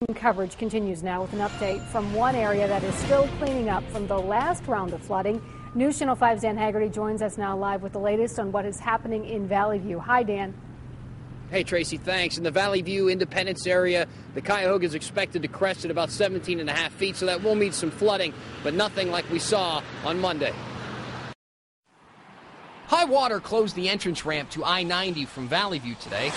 Coverage continues now with an update from one area that is still cleaning up from the last round of flooding. News Channel 5's Dan Haggerty joins us now live with the latest on what is happening in Valley View. Hi, Dan. Hey, Tracy, thanks. In the Valley View Independence area, the Cuyahoga is expected to crest at about 17.5 feet, so that will mean some flooding, but nothing like we saw on Monday. High water closed the entrance ramp to I-90 from Valley View today.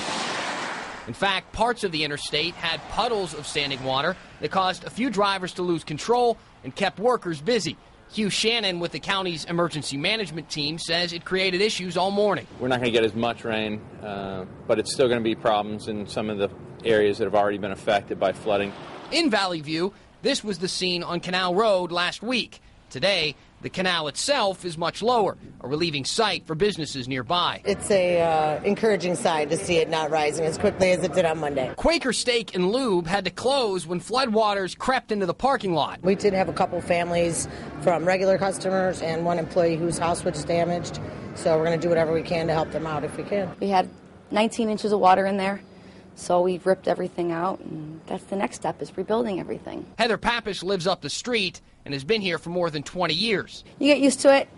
In fact, parts of the interstate had puddles of standing water that caused a few drivers to lose control and kept workers busy. Hugh Shannon with the county's emergency management team says it created issues all morning. We're not going to get as much rain, but it's still going to be problems in some of the areas that have already been affected by flooding. In Valley View, this was the scene on Canal Road last week. Today, the canal itself is much lower, a relieving sight for businesses nearby. It's a encouraging sign to see it not rising as quickly as it did on Monday. Quaker Steak and Lube had to close when floodwaters crept into the parking lot. We did have a couple families from regular customers and one employee whose house was damaged, so we're going to do whatever we can to help them out if we can. We had 19 inches of water in there, so we've ripped everything out, and that's the next step, is rebuilding everything. Heather Pappish lives up the street and has been here for more than 20 years. You get used to it,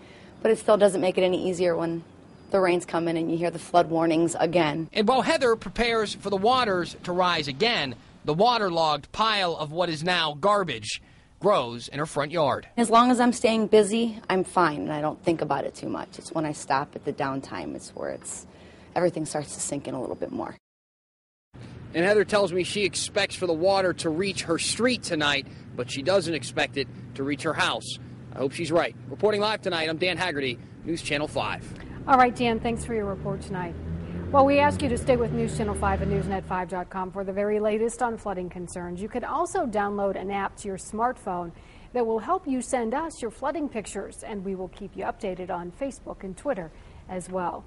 but it still doesn't make it any easier when the rains come in and you hear the flood warnings again. And while Heather prepares for the waters to rise again, the waterlogged pile of what is now garbage grows in her front yard. As long as I'm staying busy, I'm fine, and I don't think about it too much. It's when I stop at the downtime, it's where everything starts to sink in a little bit more. And Heather tells me she expects for the water to reach her street tonight, but she doesn't expect it to reach her house. I hope she's right. Reporting live tonight, I'm Dan Haggerty, News Channel 5. All right, Dan, thanks for your report tonight. Well, we ask you to stay with News Channel 5 and NewsNet5.com for the very latest on flooding concerns. You could also download an app to your smartphone that will help you send us your flooding pictures, and we will keep you updated on Facebook and Twitter as well.